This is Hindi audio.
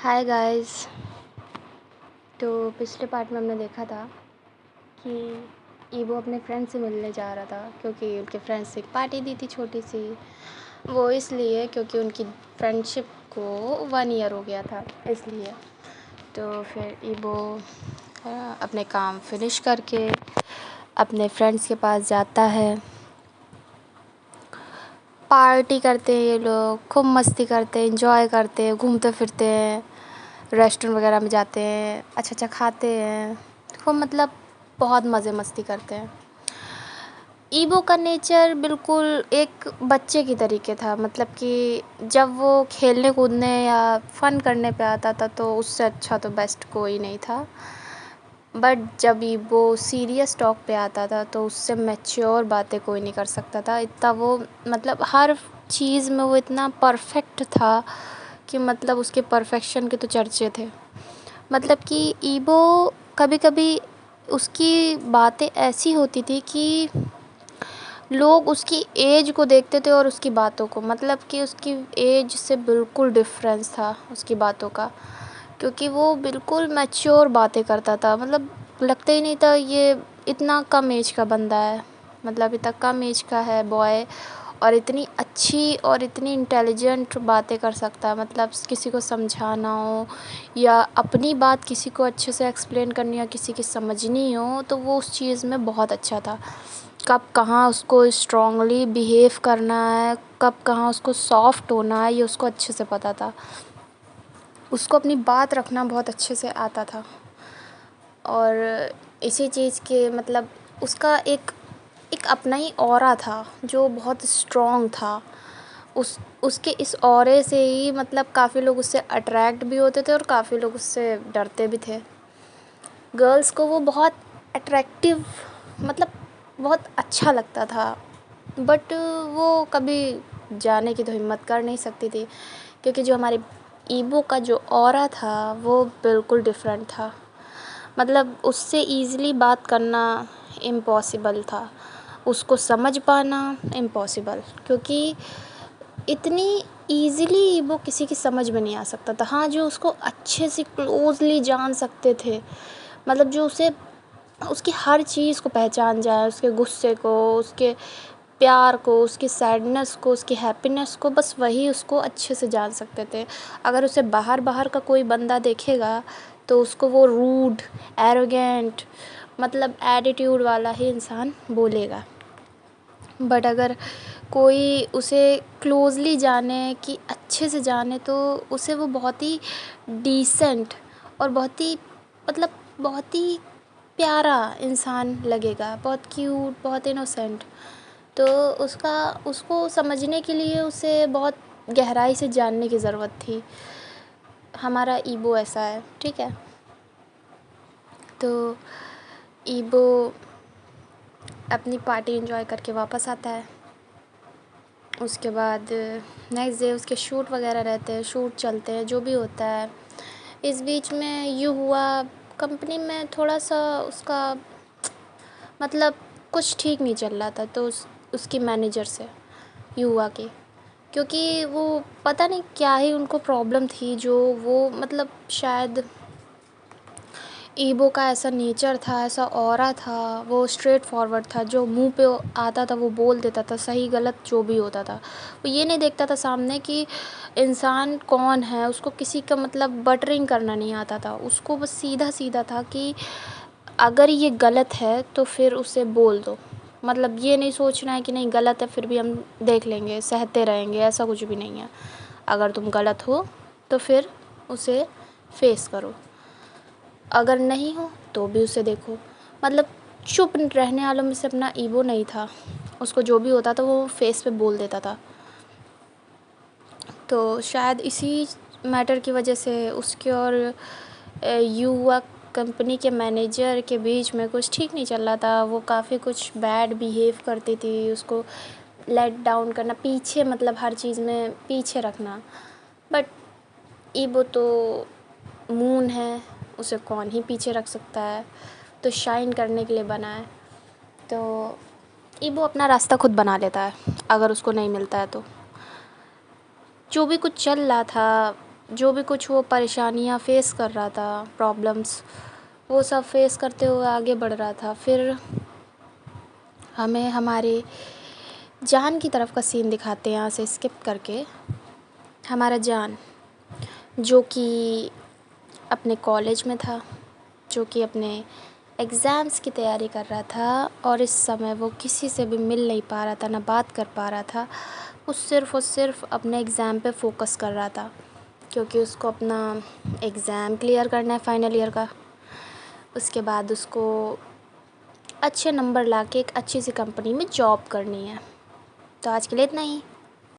Hi guys. तो पिछले पार्ट में हमने देखा था कि ईवो अपने फ्रेंड से मिलने जा रहा था क्योंकि उनके फ्रेंड्स एक पार्टी दी थी छोटी सी। वो इसलिए क्योंकि उनकी फ्रेंडशिप को 1 ईयर हो गया था इसलिए। तो फिर ईवो अपने काम फिनिश करके अपने फ्रेंड्स के पास जाता है। पार्टी करते हैं, ये लोग खूब मस्ती करते हैं, एंजॉय करते हैं, घूमते फिरते हैं, रेस्टोरेंट वगैरह में जाते हैं, अच्छा खाते हैं, खूब मतलब बहुत मज़े मस्ती करते हैं। ईवो का नेचर बिल्कुल एक बच्चे की तरीके था, मतलब कि जब वो खेलने कूदने या फ़न करने पे आता था तो उससे अच्छा तो बेस्ट कोई नहीं था। बट जब ईवो सीरियस टॉक पे आता था तो उससे मैच्योर बातें कोई नहीं कर सकता था। इतना वो मतलब हर चीज़ में वो इतना परफेक्ट था कि मतलब उसके परफेक्शन के तो चर्चे थे। मतलब कि ईवो कभी-कभी उसकी बातें ऐसी होती थी कि लोग उसकी एज को देखते थे और उसकी बातों को, मतलब कि उसकी एज से बिल्कुल डिफरेंस था उसकी बातों का, क्योंकि वो बिल्कुल मैच्योर बातें करता था। मतलब लगता ही नहीं था ये इतना कम एज का बंदा है, मतलब इतना कम एज का है बॉय और इतनी अच्छी और इतनी इंटेलिजेंट बातें कर सकता है। मतलब किसी को समझाना हो या अपनी बात किसी को अच्छे से एक्सप्लेन करनी हो, किसी की समझनी हो, तो वो उस चीज़ में बहुत अच्छा था। कब कहाँ उसको स्ट्रांगली बिहेव करना है, कब कहाँ उसको सॉफ्ट होना है, ये उसको अच्छे से पता था। उसको अपनी बात रखना बहुत अच्छे से आता था और इसी चीज़ के मतलब उसका एक एक अपना ही ऑरा था जो बहुत स्ट्रॉन्ग था। उसके इस ऑरे से ही मतलब काफ़ी लोग उससे अट्रैक्ट भी होते थे और काफ़ी लोग उससे डरते भी थे। गर्ल्स को वो बहुत अट्रैक्टिव, मतलब बहुत अच्छा लगता था, बट वो कभी जाने की तो हिम्मत कर नहीं सकती थी क्योंकि जो हमारे ईवो का जो ऑरा था वो बिल्कुल डिफरेंट था। मतलब उससे ईज़िली बात करना इम्पॉसिबल था, उसको समझ पाना इम्पॉसिबल, क्योंकि इतनी ईज़िली वो किसी की समझ में नहीं आ सकता था। हाँ, जो उसको अच्छे से क्लोज़ली जान सकते थे, मतलब जो उसे उसकी हर चीज़ को पहचान जाए, उसके गुस्से को, उसके प्यार को, उसकी सैडनेस को, उसकी हैप्पीनेस को, बस वही उसको अच्छे से जान सकते थे। अगर उसे बाहर का कोई बंदा देखेगा तो उसको वो रूड, एरोगेंट, मतलब एटीट्यूड वाला ही इंसान बोलेगा। बट अगर कोई उसे क्लोज़ली जाने कि अच्छे से जाने तो उसे वो बहुत ही डिसेंट और बहुत ही मतलब बहुत ही प्यारा इंसान लगेगा, बहुत क्यूट, बहुत इनोसेंट। तो उसको समझने के लिए उसे बहुत गहराई से जानने की ज़रूरत थी। हमारा ईवो ऐसा है, ठीक है। तो ईवो अपनी पार्टी एंजॉय करके वापस आता है। उसके बाद नेक्स्ट डे उसके शूट वगैरह रहते हैं, शूट चलते हैं, जो भी होता है। इस बीच में यूँ हुआ, कंपनी में थोड़ा सा उसका मतलब कुछ ठीक नहीं चल रहा था, तो उसकी मैनेजर से यूँ हुआ क्योंकि वो पता नहीं क्या ही उनको प्रॉब्लम थी, जो वो मतलब शायद ईवो का ऐसा नेचर था, ऐसा ऑरा था, वो स्ट्रेट फॉरवर्ड था, जो मुंह पे आता था वो बोल देता था, सही गलत जो भी होता था। वो ये नहीं देखता था सामने कि इंसान कौन है, उसको किसी का मतलब बटरिंग करना नहीं आता था। उसको बस सीधा सीधा था कि अगर ये गलत है तो फिर उसे बोल दो। मतलब ये नहीं सोचना है कि नहीं गलत है फिर भी हम देख लेंगे, सहते रहेंगे, ऐसा कुछ भी नहीं है। अगर तुम गलत हो तो फिर उसे फेस करो, अगर नहीं हो तो भी उसे देखो। मतलब चुप रहने वालों में से अपना ईवो नहीं था, उसको जो भी होता था वो फेस पे बोल देता था। तो शायद इसी मैटर की वजह से उसके और युवा कंपनी के मैनेजर के बीच में कुछ ठीक नहीं चल रहा था। वो काफ़ी कुछ बैड बिहेव करती थी, उसको लेट डाउन करना, पीछे मतलब हर चीज़ में पीछे रखना। बट ईवो तो मून है, उसे कौन ही पीछे रख सकता है, तो शाइन करने के लिए बना है। तो ईवो अपना रास्ता खुद बना लेता है अगर उसको नहीं मिलता है तो। जो भी कुछ चल रहा था जो भी कुछ वो परेशानियाँ फ़ेस कर रहा था, प्रॉब्लम्स, वो सब फ़ेस करते हुए आगे बढ़ रहा था। फिर हमें हमारे जान की तरफ का सीन दिखाते हैं यहाँ से स्किप करके। हमारा जान जो कि अपने कॉलेज में था, जो कि अपने एग्ज़ाम्स की तैयारी कर रहा था, और इस समय वो किसी से भी मिल नहीं पा रहा था, ना बात कर पा रहा था। वो सिर्फ़ और सिर्फ अपने एग्ज़ाम पे फ़ोकस कर रहा था, क्योंकि उसको अपना एग्ज़ाम क्लियर करना है फाइनल ईयर का। उसके बाद उसको अच्छे नंबर लाके एक अच्छी सी कंपनी में जॉब करनी है। तो आज के लिए इतना ही।